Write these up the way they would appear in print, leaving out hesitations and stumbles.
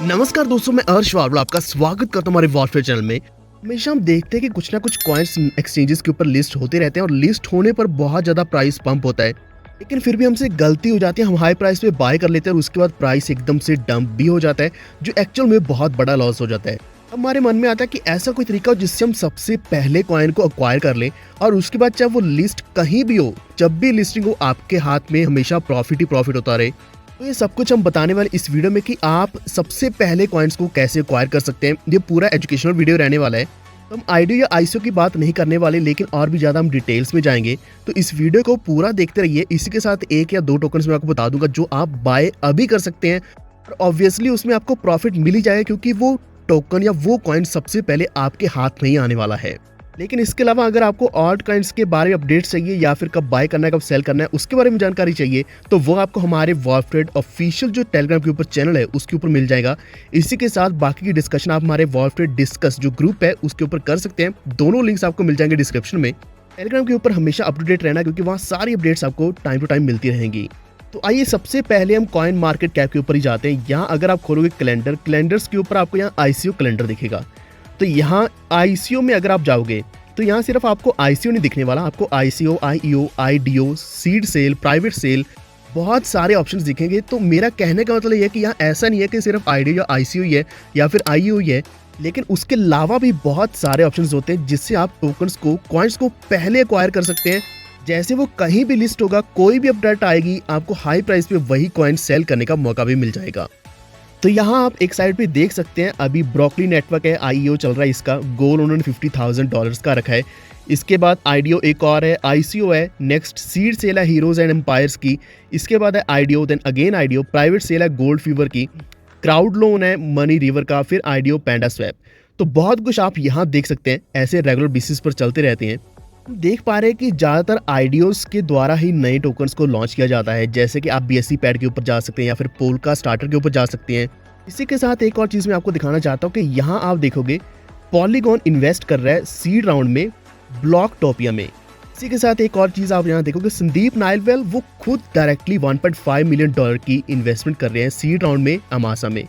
नमस्कार दोस्तों, मैं अर्श वावड़ा आपका स्वागत करता हूं हमारे वॉरफेयर चैनल में। हमेशा हम देखते हैं कि कुछ ना कुछ कॉइन्स एक्सचेंजेस के ऊपर लिस्ट होते रहते हैं और लिस्ट होने पर बहुत ज़्यादा प्राइस पंप होता है। लेकिन फिर भी हमसे गलती हो जाती है, हम हाई प्राइस पे बाय कर लेते हैं और उसके बाद प्राइस एकदम से डंप भी हो जाता है, जो एक्चुअल में बहुत बड़ा लॉस हो जाता है। हमारे मन में आता है कि ऐसा कोई तरीका हो जिससे हम सबसे पहले कॉइन को अक्वायर कर लें और उसके बाद चाहे वो लिस्ट कहीं भी हो, जब भी लिस्टिंग हो आपके हाथ में हमेशा प्रॉफिट ही प्रॉफिट होता रहे। तो ये सब कुछ हम बताने वाले इस वीडियो में कि आप सबसे पहले कॉइन्स को कैसे एक्वायर कर सकते हैं। ये पूरा एजुकेशनल वीडियो रहने वाला है। तो हम आईडीओ या आईसीओ की बात नहीं करने वाले, लेकिन और भी ज़्यादा हम डिटेल्स में जाएंगे। तो इस वीडियो को पूरा देखते रहिए। इसी के साथ एक या दो टोकन्स मैं आपको बता दूंगा जो आप बाय अभी कर सकते हैं और ऑब्वियसली उसमें आपको प्रॉफिट मिल ही जाएगा, क्योंकि वो टोकन या वो कॉइन सबसे पहले आपके हाथ में ही आने वाला है। लेकिन इसके अलावा अगर आपको ऑल्ट कॉइन्स के बारे में अपडेट्स चाहिए या फिर कब बाय करना है, कब सेल करना है, उसके बारे में जानकारी चाहिए, तो वो आपको हमारे वॉरफेयर ऑफिशियल जो टेलीग्राम के ऊपर चैनल है उसके ऊपर मिल जाएगा। इसी के साथ बाकी की डिस्कशन आप हमारे वॉरफेयर डिस्कस जो ग्रुप है उसके ऊपर कर सकते हैं। दोनों लिंक्स आपको मिल जाएंगे डिस्क्रिप्शन में। टेलीग्राम के ऊपर हमेशा अप टू डेट रहना, क्योंकि वहाँ सारी अपडेट्स आपको टाइम टू टाइम मिलती रहेंगी। तो आइए सबसे पहले हम कॉइन मार्केट कैप के ऊपर ही जाते हैं। यहाँ अगर आप खोलोगे कैलेंडर्स के ऊपर आपको यहाँ आईसीओ कैलेंडर दिखेगा। तो यहाँ आईसीओ में अगर आप जाओगे तो यहाँ सिर्फ आपको आईसीओ नहीं दिखने वाला, आपको ICO, IEO, IDO, seed sale, private sale, बहुत सारे ऑप्शंस दिखेंगे। तो मेरा कहने का मतलब ये है कि यहाँ ऐसा नहीं है कि सिर्फ आईडीओ या आईसीओ ही है या फिर आईईओ ही है, लेकिन उसके अलावा भी बहुत सारे ऑप्शंस होते हैं जिससे आप टोकन्स को, कॉइन्स को पहले एक्वायर कर सकते हैं। जैसे वो कहीं भी लिस्ट होगा, कोई भी अपडेट आएगी, आपको हाई प्राइस पे वही कॉइन सेल करने का मौका भी मिल जाएगा। तो यहाँ आप एक साइड पे देख सकते हैं, अभी ब्रोकली नेटवर्क है, आईईओ चल रहा है, इसका गोल उन्होंने $50,000 का रखा है। इसके बाद आईडीओ एक और है, आईसीओ है, नेक्स्ट सीड सेल है हीरोज एंड एम्पायर्स की, इसके बाद है IDO, then again IDO, private sale है गोल्ड फीवर की, क्राउड लोन है मनी रिवर का, फिर आईडीओ पैंडा स्वैप। तो बहुत कुछ आप यहाँ देख सकते हैं, ऐसे रेगुलर बेसिस पर चलते रहते हैं। हम देख पा रहे हैं कि ज़्यादातर आईडीओज के द्वारा ही नए टोकन्स को लॉन्च किया जाता है, जैसे कि आप बीएससी पैड के ऊपर जा सकते हैं या फिर पोलका स्टार्टर के ऊपर जा सकते हैं। इसी के साथ एक और चीज़ मैं आपको दिखाना चाहता हूँ कि यहाँ आप देखोगे पॉलीगॉन इन्वेस्ट कर रहा है सीड राउंड में ब्लॉकटोपिया में। इसी के साथ एक और चीज़ आप यहाँ देखोगे, संदीप नाइलवेल वो खुद डायरेक्टली $1.5 मिलियन की इन्वेस्टमेंट कर रहे हैं सीड राउंड में अमासा में।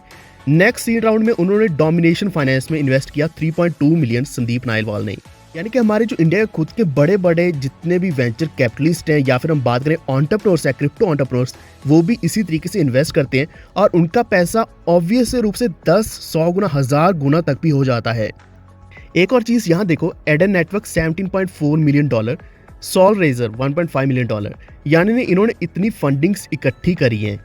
नेक्स्ट सीड राउंड में उन्होंने डोमिनेशन फाइनेंस में इन्वेस्ट किया 3.2 मिलियन संदीप नाइलवेल ने। यानी कि हमारे जो इंडिया के खुद के बड़े बड़े जितने भी वेंचर कैपिटलिस्ट हैं या फिर हम बात करें एंटरप्रेन्योर्स है, क्रिप्टो एंटरप्रेन्योर्स, वो भी इसी तरीके से इन्वेस्ट करते हैं और उनका पैसा ऑब्वियस रूप से 10, 100 गुना, 1000 गुना तक भी हो जाता है। एक और चीज़ यहाँ देखो, Eden Network $17.4 million, SolRazr $1.5 million, यानी इन्होंने इतनी फंडिंग्स इकट्ठी करी हैं।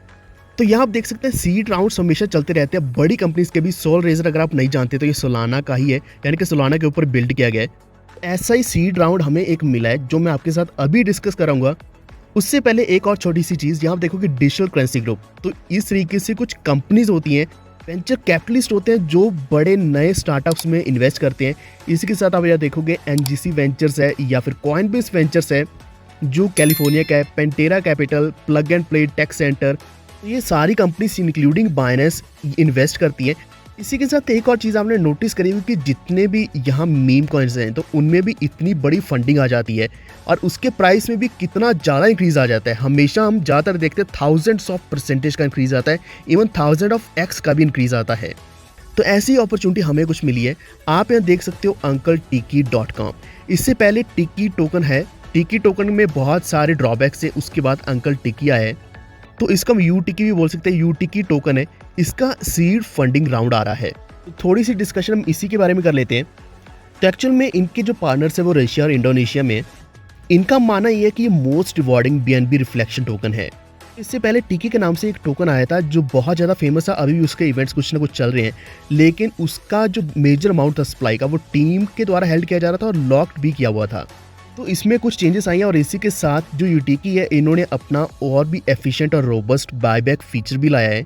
तो यहाँ आप देख सकते हैं सीड राउंड्स हमेशा चलते रहते हैं बड़ी कंपनीज के भी। सोल रेजर अगर आप नहीं जानते तो ये सोलाना का ही है, यानी कि सोलाना के ऊपर बिल्ड किया गया है। ऐसा ही सीड राउंड हमें एक मिला है जो मैं आपके साथ अभी डिस्कस कराऊंगा। उससे पहले एक और छोटी सी चीज़, यहाँ देखो कि डिजिटल करेंसी ग्रुप। तो इस तरीके से कुछ कंपनीज होती हैं, वेंचर कैपिटलिस्ट होते हैं जो बड़े नए स्टार्टअप्स में इन्वेस्ट करते हैं। इसी के साथ आप यहाँ देखोगे एनजीसी वेंचर्स है या फिर कॉइनबेस वेंचर्स है जो कैलिफोर्निया का है, Pantera capital, plug and play, tech center, ये सारी कंपनीज इंक्लूडिंग बाइनेंस इन्वेस्ट करती हैं। इसी के साथ एक और चीज़ आपने नोटिस करी होगी कि जितने भी यहाँ मीम कॉइन्स हैं तो उनमें भी इतनी बड़ी फंडिंग आ जाती है और उसके प्राइस में भी कितना ज़्यादा इंक्रीज आ जाता है। हमेशा हम ज़्यादातर देखते हैं थाउजेंड्स ऑफ परसेंटेज का इंक्रीज आता है, इवन 1000x का भी इंक्रीज आता है। तो ऐसी अपॉर्चुनिटी हमें कुछ मिली है। आप यहाँ देख सकते हो uncle-tiki.com। इससे पहले टिकी टोकन है, टिकी टोकन में बहुत सारे ड्रॉबैक्स है, उसके बाद अंकल टिकी आया है, तो इसका हम यूटिकी भी बोल सकते हैं। यूटिकी टोकन है, इसका सीड फंडिंग राउंड आ रहा है। तो थोड़ी सी डिस्कशन हम इसी के बारे में कर लेते हैं। तो एक्चुअल में इनके जो पार्टनर्स है वो रशिया और इंडोनेशिया में। इनका मानना ये है कि ये most rewarding BNB reflection token है। इससे पहले टिकी के नाम से एक टोकन आया था जो बहुत ज़्यादा फेमस था, अभी भी उसके इवेंट्स कुछ ना कुछ चल रहे हैं, लेकिन उसका जो मेजर अमाउंट था सप्लाई का वो टीम के द्वारा हेल्ड किया जा रहा था और लॉक्ड भी किया हुआ था। तो इसमें कुछ चेंजेस आई हैं और इसी के साथ जो यूटिकी है इन्होंने अपना और भी एफिशिएंट और रोबस्ट बायबैक फीचर भी लाया है।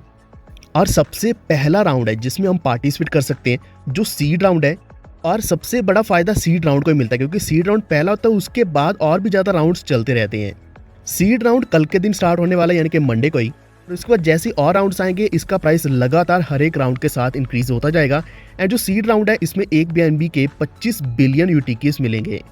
और सबसे पहला राउंड है जिसमें हम पार्टिसिपेट कर सकते हैं, जो सीड राउंड है। और सबसे बड़ा फायदा सीड राउंड को ही मिलता है, क्योंकि सीड राउंड पहला होता है, उसके बाद और भी ज़्यादा राउंड्स चलते रहते हैं। सीड राउंड कल के दिन स्टार्ट होने वाला है, यानी कि मंडे को ही। और उसके बाद जैसे और राउंड्स आएंगे इसका प्राइस लगातार हर एक राउंड के साथ इंक्रीज होता जाएगा। एंड जो सीड राउंड है इसमें एक बीएनबी के 25 बिलियन यूटिकीज मिलेंगे।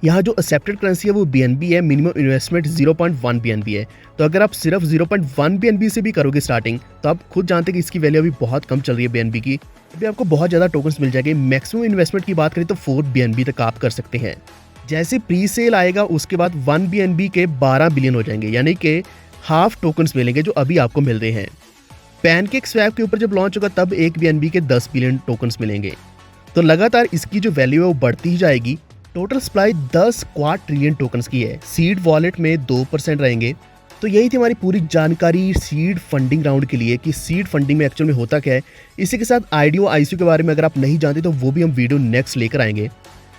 यहाँ जो एक्सेप्टेड करेंसी है वो BNB है, मिनिमम इन्वेस्टमेंट 0.1 BNB है। तो अगर आप सिर्फ 0.1 BNB से भी करोगे स्टार्टिंग, तो आप खुद जानते हैं कि इसकी वैल्यू अभी बहुत कम चल रही है BNB की। अभी आपको बहुत ज़्यादा टोकन्स मिल जाएंगे। मैक्सिमम इन्वेस्टमेंट की बात करें तो 4 BNB तक आप कर सकते हैं। जैसे प्री सेल आएगा उसके बाद 1 BNB के 12 बिलियन हो जाएंगे, यानी कि हाफ टोकन्स मिलेंगे जो अभी आपको मिल रहे हैं। पैनकेक स्वैप के ऊपर जब लॉन्च होगा तब 1 BNB के 10 बिलियन टोकन्स मिलेंगे। तो लगातार इसकी जो वैल्यू है वो बढ़ती ही जाएगी। Total supply 10 quad trillion tokens की है। सीड वॉलेट में 2% रहेंगे। तो यही थी हमारी पूरी जानकारी सीड फंडिंग राउंड के लिए कि सीड फंडिंग में एक्चुअल में होता क्या है। इसी के साथ आईडीओ आईसीओ के बारे में अगर आप नहीं जानते तो वो भी हम वीडियो नेक्स्ट लेकर आएंगे,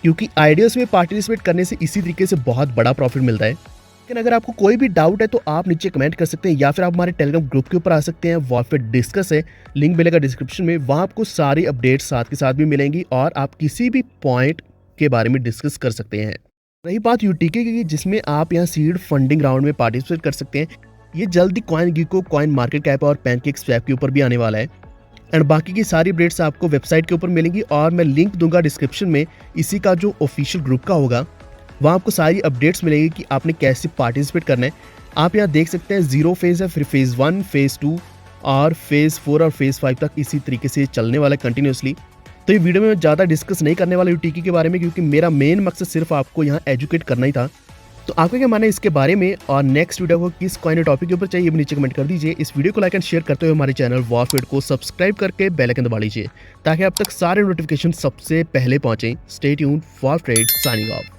क्योंकि आईडीओस में पार्टिसिपेट करने से इसी तरीके से बहुत बड़ा प्रॉफिट मिलता है। लेकिन अगर आपको कोई भी डाउट है तो आप नीचे कमेंट कर सकते हैं या फिर आप हमारे टेलीग्राम ग्रुप के ऊपर आ सकते हैं। वॉरफेयर डिस्कस है, लिंक मिलेगा डिस्क्रिप्शन में। वहाँ आपको सारी अपडेट्स साथ के साथ भी मिलेंगी और आप किसी भी पॉइंट के बारे में डिस्कस कर सकते हैं। रही बात यूटीके की, जिसमें आप यहाँ सीड फंडिंग राउंड में पार्टिसिपेट कर सकते हैं, ये जल्दी कॉइन गीको, कॉइन मार्केट कैप और पैनकेक स्वैप के ऊपर भी आने वाला है। एंड बाकी की सारी अपडेट्स आपको वेबसाइट के ऊपर मिलेंगी और मैं लिंक दूंगा डिस्क्रिप्शन में। इसी का जो ऑफिशियल ग्रुप का होगा वहाँ आपको सारी अपडेट्स मिलेंगी कि आपने कैसे पार्टिसिपेट करना है। आप यहाँ देख सकते हैं 0 फेज़ है, फिर फेज़ 1, फेज़ 2 और फेज़ 4 और फेज़ 5 तक इसी तरीके से चलने वाला है कंटिन्यूसली। तो ये वीडियो में ज़्यादा डिस्कस नहीं करने वाला यूटीके के बारे में, क्योंकि मेरा मेन मकसद सिर्फ आपको यहाँ एजुकेट करना ही था। तो आपका क्या मानना है इसके बारे में, और नेक्स्ट वीडियो को किस कॉइन टॉपिक के ऊपर चाहिए वो नीचे कमेंट कर दीजिए। इस वीडियो को लाइक एंड शेयर करते हुए हमारे चैनल वॉरफेयर को सब्सक्राइब करके बेल आइकन दबा लीजिए ताकि अब तक सारे नोटिफिकेशन सबसे पहले पहुंचे। Stay tuned, warfare signing off.